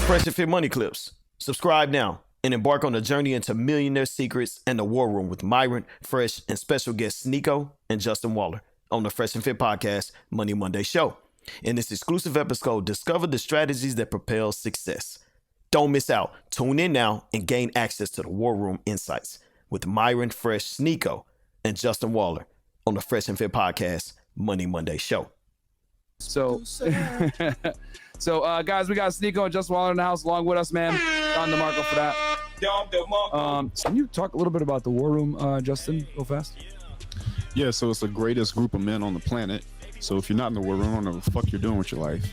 Fresh and Fit Moneyclips. Subscribe now and embark on a journey into millionaire secrets and the war room with Myron, Fresh, and special guests Sneako and Justin Waller on the Fresh and Fit Podcast Money Monday Show. In this exclusive episode, discover the strategies that propel success. Don't miss out. Tune in now and gain access to the war room insights with Myron, Fresh, Sneako, and Justin Waller on the Fresh and Fit Podcast Money Monday Show. So, guys, we got Sneako and Justin Waller in the house along with us, man. On the market for that. Can you talk a little bit about the War Room, Justin, real fast? Yeah, so it's the greatest group of men on the planet. So if you're not in the War Room, I don't know what the fuck you're doing with your life.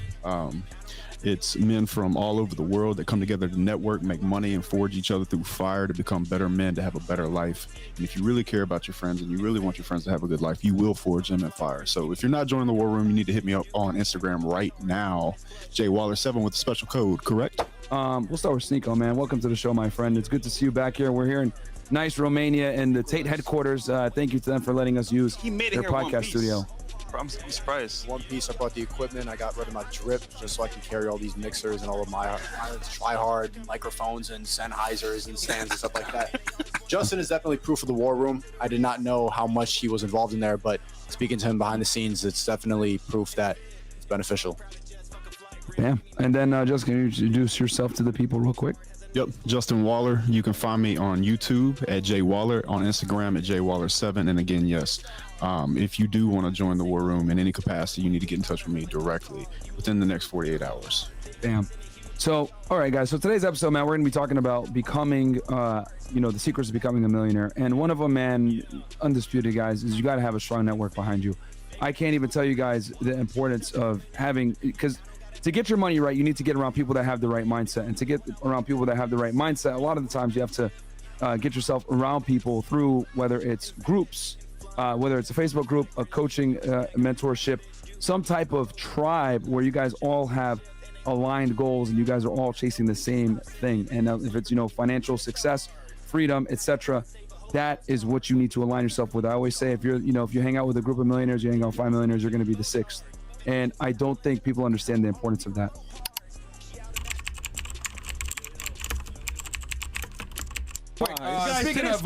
It's men from all over the world that come together to network, make money, and forge each other through fire to become better men, to have a better life. And if you really care about your friends and you really want your friends to have a good life, you will forge them in fire. So if you're not joining the War Room, you need to hit me up on Instagram right now, JWALLER7 with a special code, correct? We'll start with Sneako, man. Welcome to the show, my friend. It's good to see you back here. We're here in nice Romania in the Tate headquarters. Thank you to them for letting us use their podcast studio. I'm surprised. One piece, I bought the equipment. I got rid of my drip just so I can carry all these mixers and all of my try-hard microphones and Sennheisers and stands and stuff like that. Justin is definitely proof of the War Room. I did not know how much he was involved in there, but speaking to him behind the scenes, it's definitely proof that it's beneficial. Yeah. And then just can you introduce yourself to the people real quick? Yep, Justin Waller. You can find me on YouTube at JWaller, on Instagram at JWaller7. And again, yes, if you do want to join the War Room in any capacity, you need to get in touch with me directly within the next 48 hours. Damn. So, all right, guys. So today's episode, man, we're going to be talking about becoming, the secrets of becoming a millionaire. And one of them, man, undisputed, guys, is you got to have a strong network behind you. I can't even tell you guys the importance of having, because to get your money right, you need to get around people that have the right mindset. And to get around people that have the right mindset, a lot of the times you have to get yourself around people through whether it's groups, whether it's a Facebook group, a coaching mentorship, some type of tribe where you guys all have aligned goals and you guys are all chasing the same thing. And if it's, financial success, freedom, etc., that is what you need to align yourself with. I always say if you hang out with a group of millionaires, you hang out with 5 millionaires, you're going to be the 6th. And I don't think people understand the importance of that. Speaking of,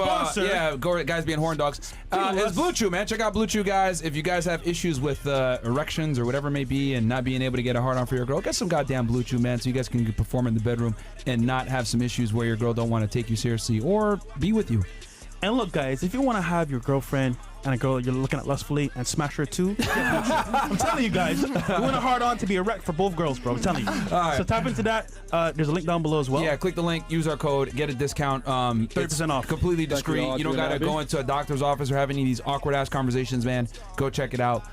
guys being horn dogs, it's Blue Chew, man. Check out Blue Chew, guys. If you guys have issues with erections or whatever it may be and not being able to get a hard on for your girl, get some goddamn Blue Chew, man, so you guys can perform in the bedroom and not have some issues where your girl don't want to take you seriously or be with you. And look, guys, if you want to have your girlfriend and a girl you're looking at lustfully and smash her too, I'm telling you guys, we want a hard on to be a wreck for both girls, bro. I'm telling you. Right. So tap into that. There's a link down below as well. Yeah, click the link, use our code, get a discount. 30% off. Completely discreet. You don't got to go into a doctor's office or have any of these awkward ass conversations, man. Go check it out.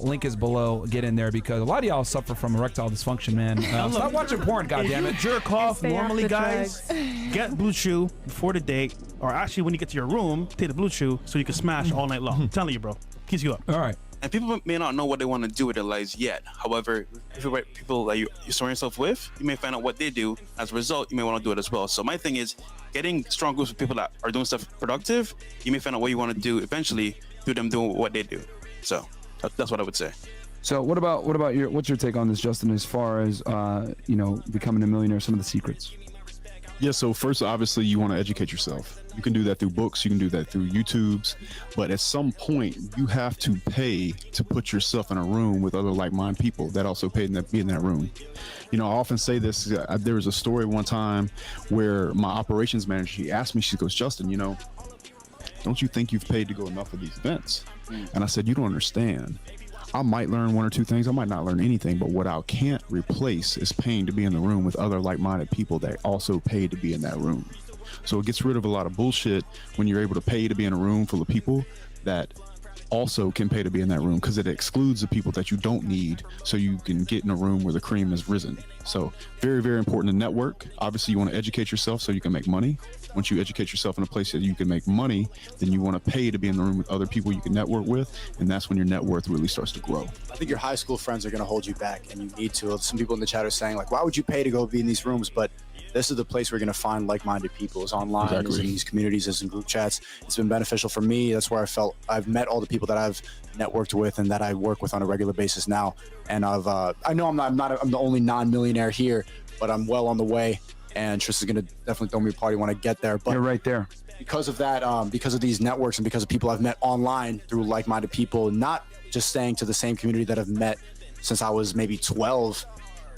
Link is below. Get in there because a lot of y'all suffer from erectile dysfunction, man. Stop watching porn, goddammit. If you jerk off normally, guys, get Blue Chew before the date, or actually when you get to your room, take the Blue Chew so you can smash all night long. I'm telling you, bro. Keeps you up. All right. And people may not know what they want to do with their lives yet. However, if you're right people that you surround yourself with, you may find out what they do. As a result, you may want to do it as well. So my thing is getting strong groups of people that are doing stuff productive. You may find out what you want to do eventually through them doing what they do. So that's what I would say. So what's your take on this, Justin, as far as becoming a millionaire, some of the secrets? Yeah, so first, obviously, you want to educate yourself. You can do that through books, you can do that through YouTubes, but at some point, you have to pay to put yourself in a room with other like-minded people that also pay to be in that room. I often say this, there was a story one time where my operations manager, she asked me, she goes, Justin, don't you think you've paid to go enough of these events? And I said, you don't understand. I might learn 1 or 2 things. I might not learn anything, but what I can't replace is paying to be in the room with other like-minded people that also pay to be in that room. So it gets rid of a lot of bullshit when you're able to pay to be in a room full of people that also can pay to be in that room, because it excludes the people that you don't need so you can get in a room where the cream is risen. So very, very important to network. Obviously, you want to educate yourself so you can make money. Once you educate yourself in a place that you can make money, then you want to pay to be in the room with other people you can network with, and that's when your net worth really starts to grow. I think your high school friends are going to hold you back, and you need to. Some people in the chat are saying, like, why would you pay to go be in these rooms? But this is the place where you're going to find like-minded people. Is online, is in these communities, is in group chats. It's been beneficial for me. That's where I felt I've met all the people that I've networked with and that I work with on a regular basis now. And I know I'm the only non-millionaire here, but I'm well on the way. And Tris is going to definitely throw me a party when I get there. But you're right there. Because of that, because of these networks and because of people I've met online through like-minded people, not just staying to the same community that I've met since I was maybe 12,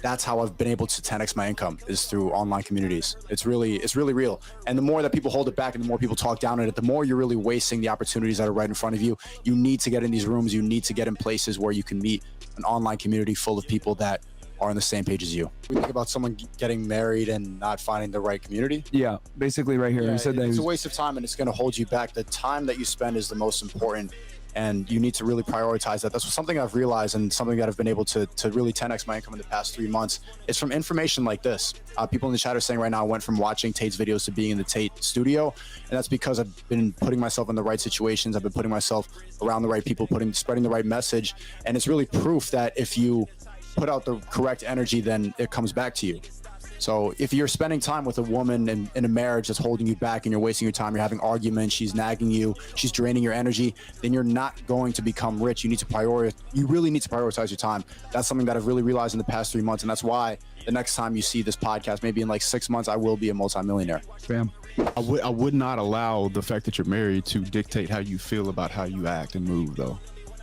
that's how I've been able to 10x my income, is through online communities. It's really real. And the more that people hold it back and the more people talk down on it, the more you're really wasting the opportunities that are right in front of you. You need to get in these rooms. You need to get in places where you can meet an online community full of people that are on the same page as you. We think about someone getting married and not finding the right community. Yeah, basically right here. Yeah, He said that it's a waste of time and it's going to hold you back. The time that you spend is the most important, and you need to really prioritize that. That's something I've realized, and something that I've been able to really 10x my income in the past 3 months. It's from information like this. People in the chat are saying right now, I went from watching Tate's videos to being in the Tate studio, and that's because I've been putting myself in the right situations. I've been putting myself around the right people, spreading the right message, and it's really proof that if you put out the correct energy, then it comes back to you. So if you're spending time with a woman in a marriage that's holding you back and you're wasting your time, you're having arguments, she's nagging you, she's draining your energy, then you're not going to become rich. You really need to prioritize your time. That's something that I've really realized in the past 3 months. And that's why the next time you see this podcast, maybe in like 6 months, I will be a multimillionaire. Bam. I would not allow the fact that you're married to dictate how you feel about how you act and move, though.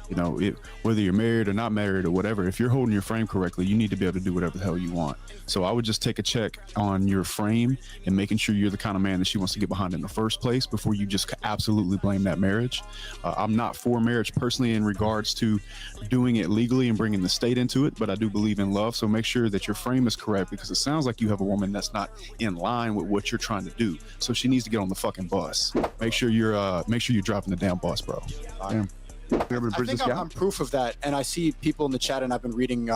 You know, whether you're married or not married or whatever, if you're holding your frame correctly, you need to be able to do whatever the hell you want. So I would just take a check on your frame and making sure you're the kind of man that she wants to get behind in the first place before you just absolutely blame that marriage. I'm not for marriage personally in regards to doing it legally and bringing the state into it, but I do believe in love. So make sure that your frame is correct, because it sounds like you have a woman that's not in line with what you're trying to do. So she needs to get on the fucking bus. Make sure you're driving the damn bus, bro. I think I'm proof of that, and I see people in the chat, and I've been reading,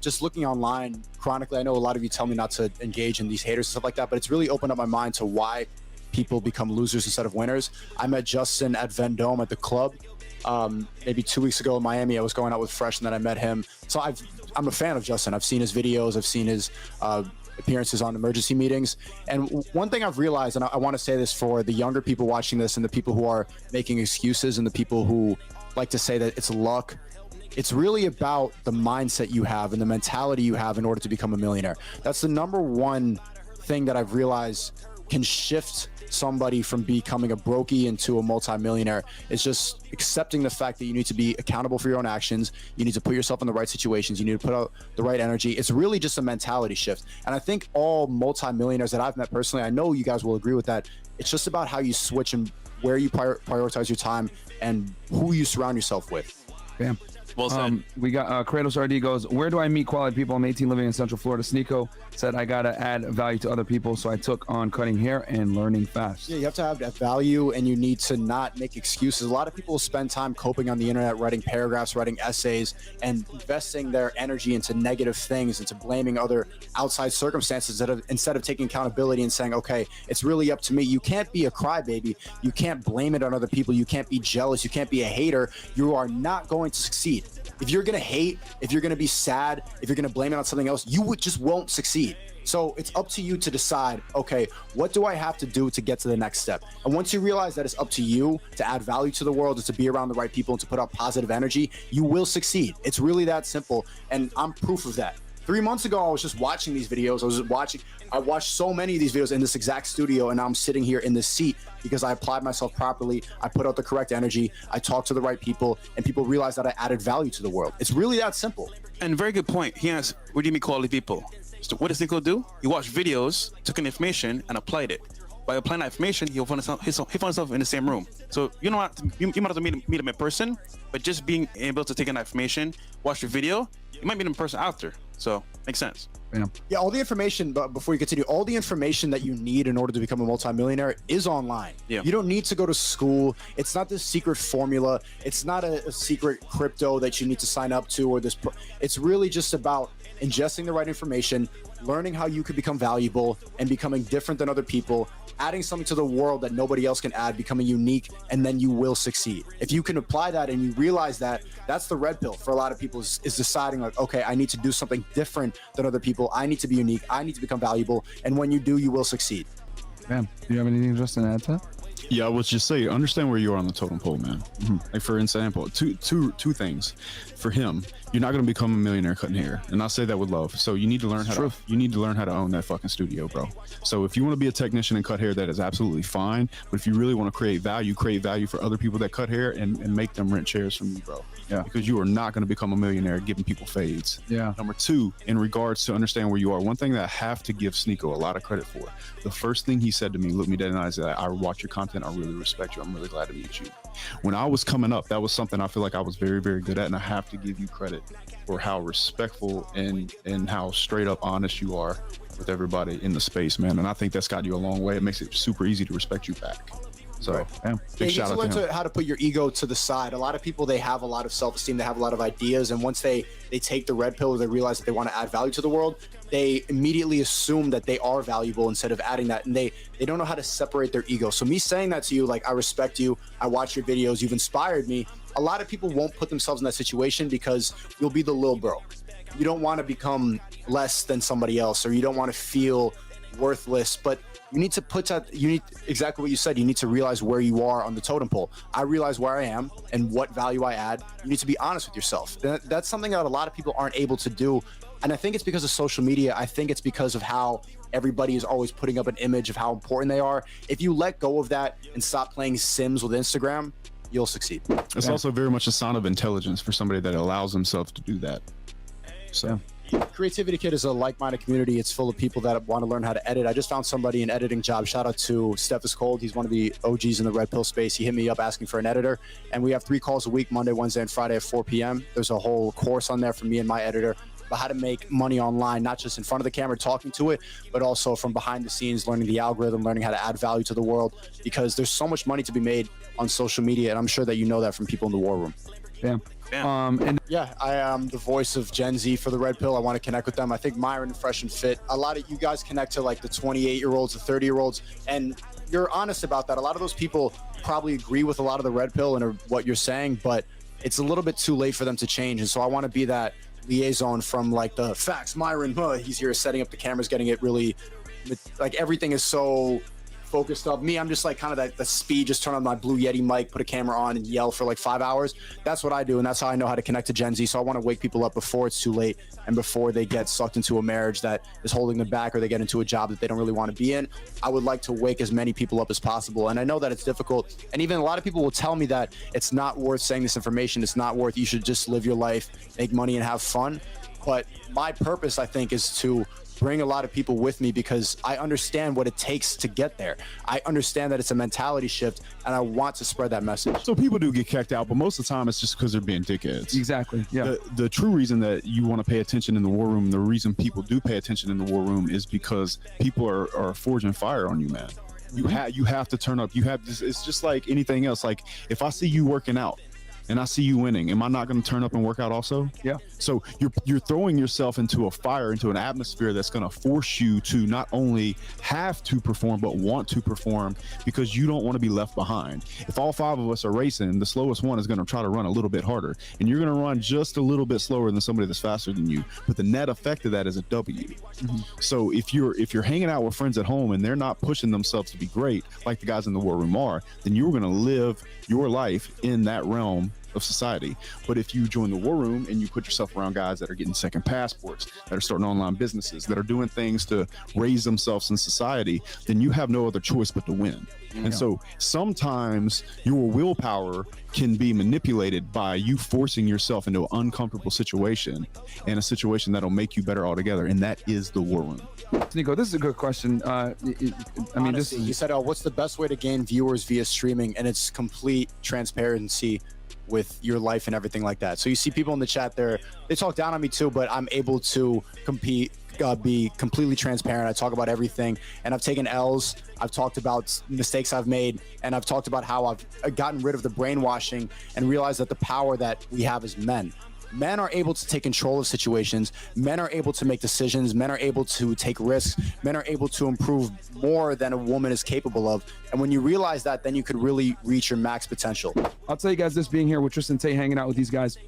just looking online chronically. I know a lot of you tell me not to engage in these haters and stuff like that, but it's really opened up my mind to why people become losers instead of winners. I met Justin at Vendome at the club maybe 2 weeks ago in Miami. I was going out with Fresh, and then I met him. So I'm a fan of Justin. I've seen his videos. I've seen his appearances on emergency meetings. And one thing I've realized, and I want to say this for the younger people watching this and the people who are making excuses and the people who like to say that it's luck, it's really about the mindset you have and the mentality you have in order to become a millionaire. That's the number one thing that I've realized can shift somebody from becoming a brokey into a multimillionaire. It's just accepting the fact that you need to be accountable for your own actions. You need to put yourself in the right situations. You need to put out the right energy. It's really just a mentality shift. And I think all multimillionaires that I've met personally, I know you guys will agree with that. It's just about how you switch and where you prioritize your time and who you surround yourself with. Bam. Well said. We got Kratos RD goes, where do I meet quality people? I'm 18, living in Central Florida. Sneako said I gotta add value to other people, so I took on cutting hair and learning fast. Yeah, you have to have that value, and you need to not make excuses. A lot of people spend time coping on the internet, writing paragraphs, writing essays, and investing their energy into negative things, into blaming other outside circumstances instead of taking accountability and saying, okay, it's really up to me. You can't be a crybaby. You can't blame it on other people. You can't be jealous. You can't be a hater. You are not going to succeed. If you're going to hate, if you're going to be sad, if you're going to blame it on something else, you just won't succeed. So it's up to you to decide, okay, what do I have to do to get to the next step? And once you realize that it's up to you to add value to the world, and to be around the right people, and to put out positive energy, you will succeed. It's really that simple. And I'm proof of that. 3 months ago, I was just watching these videos. I watched so many of these videos in this exact studio, and now I'm sitting here in this seat because I applied myself properly. I put out the correct energy. I talked to the right people, and people realized that I added value to the world. It's really that simple. And very good point. He asked, what do you mean quality people? So what does Nico do? He watched videos, took in information, and applied it. By applying that information, he found himself in the same room. So you might have to meet him in person, but just being able to take in that information, watch the video, you might meet him in person after. So makes sense. Yeah, all the information, but before you continue, all the information that you need in order to become a multimillionaire is online. Yeah. You don't need to go to school. It's not this secret formula. It's not a secret crypto that you need to sign up to, or this. It's really just about ingesting the right information, learning how you could become valuable and becoming different than other people, adding something to the world that nobody else can add, becoming unique, and then you will succeed. If you can apply that and you realize that, that's the red pill for a lot of people is deciding like, okay, I need to do something different than other people. I need to be unique. I need to become valuable. And when you do, you will succeed. Man, do you have anything Justin to add to that? Yeah, I was just saying, understand where you are on the totem pole, man. Like for example, two things. For him, you're not going to become a millionaire cutting hair, and I say that with love. So you need to learn how to own that fucking studio, bro. So if you want to be a technician and cut hair, that is absolutely fine. But if you really want to create value for other people that cut hair and make them rent chairs from you, bro. Yeah. Because you are not going to become a millionaire giving people fades. Yeah. Number two, in regards to understand where you are, one thing that I have to give Sneako a lot of credit for, the first thing he said to me, look me dead in the eyes, that I watch your content, I really respect you, I'm really glad to meet you. When I was coming up, that was something I feel like I was very, very good at, and I have to give you credit for how respectful and how straight up honest you are with everybody in the space, man. And I think that's got you a long way. It makes it super easy to respect you back. So big shout out to him. How to put your ego to the side. A lot of people, they have a lot of self-esteem, they have a lot of ideas, and once they take the red pill, they realize that they want to add value to the world, they immediately assume that they are valuable instead of adding that, and they don't know how to separate their ego. So me saying that to you, like, I respect you, I watch your videos, you've inspired me. A lot of people won't put themselves in that situation because you'll be the little bro. You don't want to become less than somebody else, or you don't want to feel worthless, but you need to exactly what you said. You need to realize where you are on the totem pole. I realize where I am and what value I add. You need to be honest with yourself. That's something that a lot of people aren't able to do. And I think it's because of social media. I think it's because of how everybody is always putting up an image of how important they are. If you let go of that and stop playing Sims with Instagram, you'll succeed. It's also very much a sign of intelligence for somebody that allows themselves to do that. So. Creativity Kit is a like-minded community. It's full of people that want to learn how to edit. I just found somebody an editing job. Shout out to Steph is Cold. He's one of the OGs in the red pill space. He hit me up asking for an editor, and we have 3 calls a week, Monday, Wednesday, and Friday at 4 p.m. There's a whole course on there for me and my editor about how to make money online, not just in front of the camera talking to it, but also from behind the scenes, learning the algorithm, learning how to add value to the world, because there's so much money to be made on social media, and I'm sure that you know that from people in the war room. Yeah. I am the voice of Gen Z for the Red Pill. I want to connect with them. I think Myron and Fresh and Fit, a lot of you guys connect to like the 28-year-olds, the 30-year-olds, and you're honest about that. A lot of those people probably agree with a lot of the Red Pill and what you're saying, but it's a little bit too late for them to change. And so I want to be that liaison from like the facts. Myron, he's here setting up the cameras, getting it really, like everything is so focused up. Me, I'm just like kind of that speed, just turn on my Blue Yeti mic, put a camera on and yell for like 5 hours. That's what I do, and that's how I know how to connect to Gen Z. So I want to wake people up before it's too late and before they get sucked into a marriage that is holding them back, or they get into a job that they don't really want to be in. I would like to wake as many people up as possible, and I know that it's difficult, and even a lot of people will tell me that it's not worth saying this information, it's not worth, you should just live your life, make money and have fun. But my purpose, I think, is to bring a lot of people with me, because I understand what it takes to get there. I understand that it's a mentality shift, and I want to spread that message. So people do get kicked out, but most of the time it's just because they're being dickheads. Exactly. Yeah. The true reason that you want to pay attention in the war room, the reason people do pay attention in the war room, is because people are forging fire on you, man. You have to turn up. It's just like anything else. Like if I see you working out and I see you winning, am I not going to turn up and work out also? Yeah. So you're throwing yourself into a fire, into an atmosphere that's going to force you to not only have to perform, but want to perform, because you don't want to be left behind. If all 5 of us are racing, the slowest one is going to try to run a little bit harder, and you're going to run just a little bit slower than somebody that's faster than you. But the net effect of that is a W. So if you're hanging out with friends at home and they're not pushing themselves to be great, like the guys in the war room are, then you're going to live your life in that realm of society. But if you join the war room and you put yourself around guys that are getting second passports, that are starting online businesses, that are doing things to raise themselves in society, then you have no other choice but to win. And so sometimes your willpower can be manipulated by you forcing yourself into an uncomfortable situation, and a situation that'll make you better altogether, and that is the war room. Sneako, this is a good question. Honestly, you said, what's the best way to gain viewers via streaming? And it's complete transparency with your life and everything like that. So you see people in the chat there, they talk down on me too, but I'm able to be completely transparent. I talk about everything, and I've taken L's. I've talked about mistakes I've made, and I've talked about how I've gotten rid of the brainwashing and realized that the power that we have as men. Men are able to take control of situations. Men are able to make decisions. Men are able to take risks. Men are able to improve more than a woman is capable of. And when you realize that, then you could really reach your max potential. I'll tell you guys this, being here with Tristan Tate, hanging out with these guys,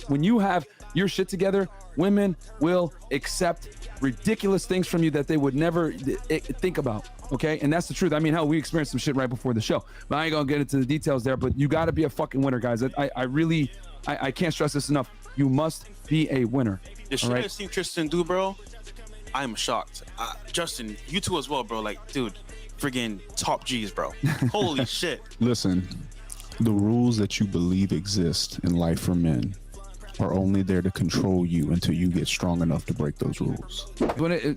when you have your shit together, women will accept ridiculous things from you that they would never think about, okay? And that's the truth. I mean, hell, we experienced some shit right before the show, but I ain't gonna get into the details there, but you gotta be a fucking winner, guys. I can't stress this enough. You must be a winner. The shit I've seen Tristan do, bro, I'm shocked. Justin, you too as well, bro. Like, dude, friggin' top G's, bro. Holy shit. Listen, the rules that you believe exist in life for men are only there to control you until you get strong enough to break those rules. When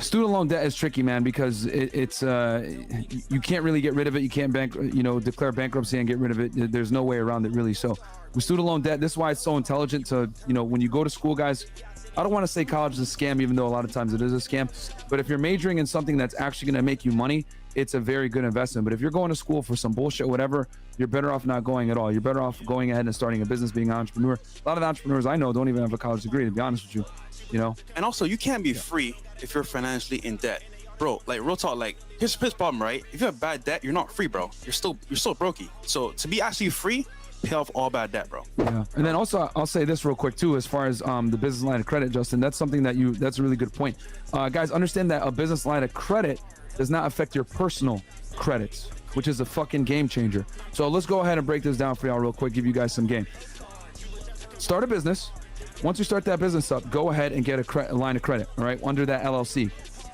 student loan debt is tricky, man, because it's you can't really get rid of it. You can't declare bankruptcy and get rid of it. There's no way around it, really. So with student loan debt, this is why it's so intelligent to, when you go to school, guys, I don't want to say college is a scam, even though a lot of times it is a scam, but if you're majoring in something that's actually going to make you money, it's a very good investment. But if you're going to school for some bullshit, whatever, you're better off not going at all. You're better off going ahead and starting a business, being an entrepreneur. A lot of entrepreneurs I know don't even have a college degree, to be honest with you, And also, you can't be free if you're financially in debt. Bro, like, real talk, like, here's the problem, right? If you have bad debt, you're not free, bro. You're still brokey. So to be actually free, pay off all bad debt, bro. Yeah. And then also, I'll say this real quick too, as far as the business line of credit, Justin, that's something that's a really good point. Guys, understand that a business line of credit does not affect your personal credits, which is a fucking game changer. So let's go ahead and break this down for y'all real quick, give you guys some game. Start a business. Once you start that business up, go ahead and get a line of credit, all right, under that LLC.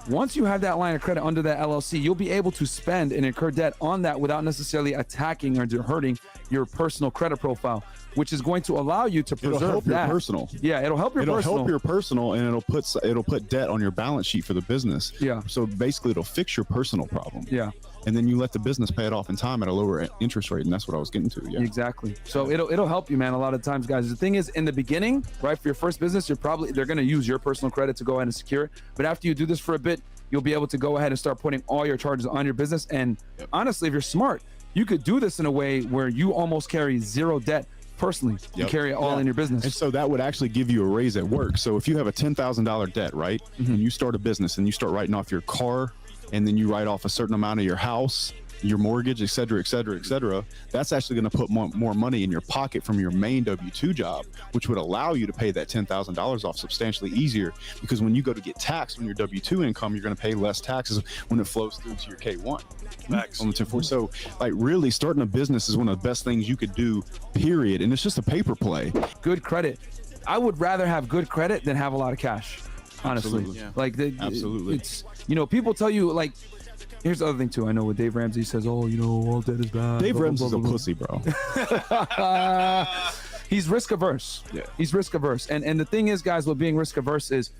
Once you have that line of credit under that LLC, you'll be able to spend and incur debt on that without necessarily attacking or hurting your personal credit profile, which is going to allow you to preserve it'll help that. Your personal. Yeah, it'll help your personal. It'll help your personal, and it'll put debt on your balance sheet for the business. Yeah. So basically, it'll fix your personal problem. Yeah. And then you let the business pay it off in time at a lower interest rate, and that's what I was getting to. Yeah. Exactly. So it'll help you, man. A lot of times, guys. The thing is, in the beginning, right, for your first business, they're going to use your personal credit to go ahead and secure it. But after you do this for a bit, you'll be able to go ahead and start putting all your charges on your business. And honestly, if you're smart, you could do this in a way where you almost carry zero debt personally. You carry it all in your business. And so that would actually give you a raise at work. So if you have a $10,000 debt, right, and you start a business and you start writing off your car, and then you write off a certain amount of your house, your mortgage, et cetera, et cetera, et cetera, that's actually going to put more money in your pocket from your main W-2 job, which would allow you to pay that $10,000 off substantially easier, because when you go to get taxed on your W-2 income, you're going to pay less taxes when it flows through to your K-1. Facts. On the 10-4. So, like, really starting a business is one of the best things you could do, period. And it's just a paper play. Good credit. I would rather have good credit than have a lot of cash, honestly. Absolutely. Yeah. Like, Absolutely. It's, people tell you, like, here's the other thing too. I know what Dave Ramsey says, all debt is bad. Dave Ramsey's blah, a blah, pussy, bro. He's risk averse. Yeah. He's risk averse. And the thing is, guys, with being risk averse is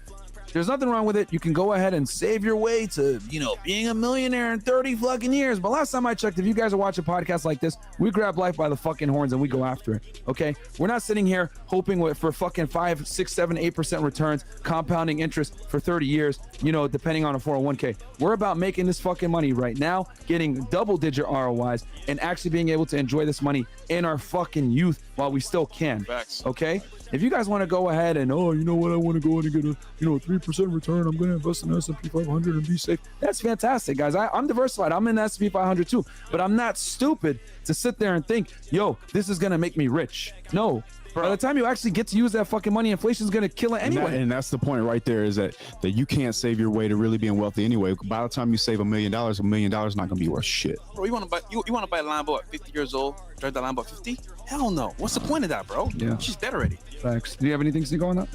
there's nothing wrong with it. You can go ahead and save your way to, being a millionaire in 30 fucking years. But last time I checked, if you guys are watching podcasts like this, we grab life by the fucking horns and we go after it. Okay. We're not sitting here hoping for fucking 5, 6, 7, 8% returns, compounding interest for 30 years, depending on a 401k. We're about making this fucking money right now, getting double-digit ROIs, and actually being able to enjoy this money in our fucking youth while we still can. Facts. Okay. If you guys want to go ahead and, I want to go in and get a, 3% return, I'm going to invest in the S&P 500 and be safe. That's fantastic, guys. I'm diversified. I'm in the S&P 500 too, but I'm not stupid to sit there and think, this is going to make me rich. No. By the time you actually get to use that fucking money, inflation's going to kill it anyway. And that's the point right there, is that you can't save your way to really being wealthy anyway. By the time you save $1 million, $1 million is not going to be worth shit. Bro, you want to buy a Lambo at 50 years old, drive the Lambo at 50? Hell no. What's the point of that, bro? Yeah. She's dead already. Facts. Do you have anything to go on that?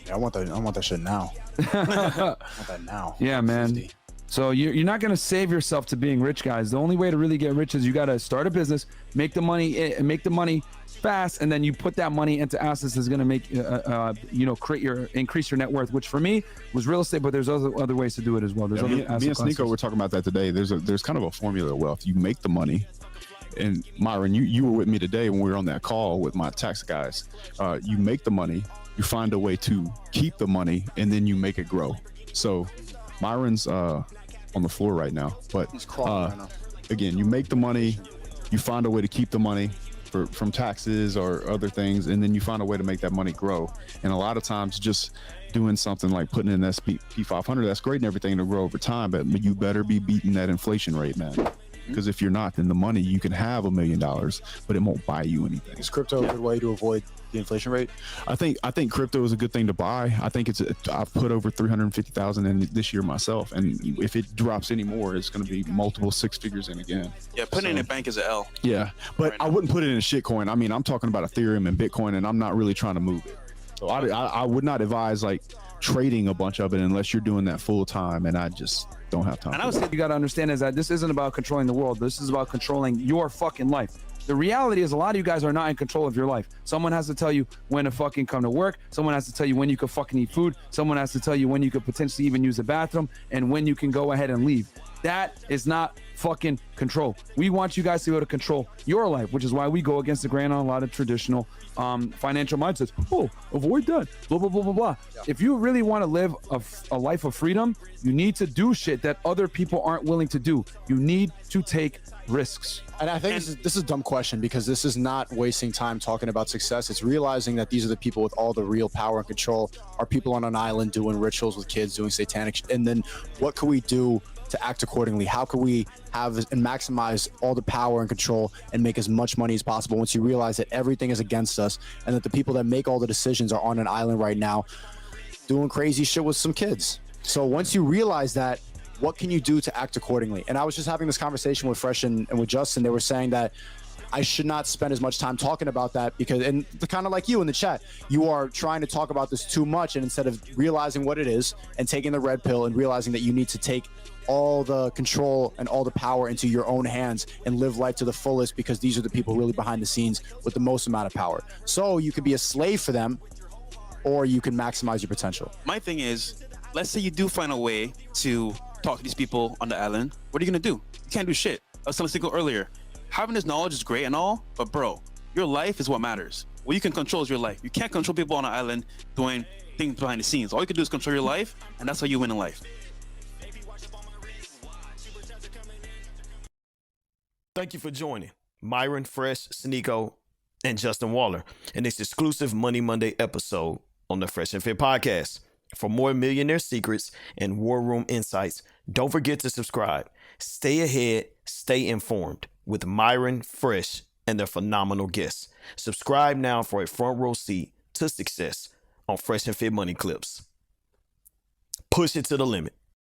Yeah, I want that shit now. I want that now. Yeah, man. 50. So you're not going to save yourself to being rich, guys. The only way to really get rich is you got to start a business, make the money fast, and then you put that money into assets that's going to make increase your net worth, which for me was real estate, but there's other ways to do it as well. There's Me other and Sneako were talking about that today. There's kind of a formula of wealth. You make the money. And Myron, you were with me today when we were on that call with my tax guys. You make the money, you find a way to keep the money, and then you make it grow. So Myron's on the floor right now, but He's crawling right now. again, you make the money, you find a way to keep the money. from taxes or other things, and then you find a way to make that money grow. And a lot of times just doing something like putting in SP 500, that's great and everything to grow over time, but you better be beating that inflation rate, man. Because if you're not, then the money, you can have $1 million, but it won't buy you anything. Is crypto a good way to avoid the inflation rate? I think crypto is a good thing to buy. I think I've put over 350,000 in this year myself, and if it drops any more, it's going to be multiple six figures in again. Yeah, putting it in a bank is an L. Yeah, but Right I wouldn't put it in a shitcoin. I mean, I'm talking about Ethereum and Bitcoin, and I'm not really trying to move it. So I would not advise like trading a bunch of it unless you're doing that full time, and I just don't have time. And I was You got to understand is that this isn't about controlling the world. This is about controlling your fucking life. The reality is a lot of you guys are not in control of your life. Someone has to tell you when to fucking come to work. Someone has to tell you when you can fucking eat food. Someone has to tell you when you could potentially even use the bathroom and when you can go ahead and leave. That is not fucking control. We want you guys to be able to control your life, which is why we go against the grain on a lot of traditional financial mindsets. Oh, avoid that, blah, blah, blah, blah, blah. Yeah. If you really want to live a life of freedom, you need to do shit that other people aren't willing to do. You need to take risks. And I think this is a dumb question, because this is not wasting time talking about success. It's realizing that these are the people with all the real power and control, are people on an island doing rituals with kids, doing satanic shit. And then what can we do to act accordingly? How can we have and maximize all the power and control and make as much money as possible once you realize that everything is against us and that the people that make all the decisions are on an island right now doing crazy shit with some kids? So once you realize that, what can you do to act accordingly? And I was just having this conversation with Fresh and with Justin. They were saying that I should not spend as much time talking about that because, and kind of like you in the chat, you are trying to talk about this too much, and instead of realizing what it is and taking the red pill and realizing that you need to take all the control and all the power into your own hands and live life to the fullest, because these are the people really behind the scenes with the most amount of power. So you could be a slave for them, or you can maximize your potential. My thing is, let's say you do find a way to talk to these people on the island. What are you gonna do? You can't do shit. I was telling Sneako earlier, having this knowledge is great and all, but bro, your life is what matters. What you can control is your life. You can't control people on an island doing things behind the scenes. All you can do is control your life, and that's how you win in life. Thank you for joining Myron, Fresh, Sneako, and Justin Waller in this exclusive Money Monday episode on the Fresh and Fit podcast. For more millionaire secrets and war room insights, don't forget to subscribe. Stay ahead, stay informed with Myron, Fresh, and their phenomenal guests. Subscribe now for a front row seat to success on Fresh and Fit Money Clips. Push it to the limit.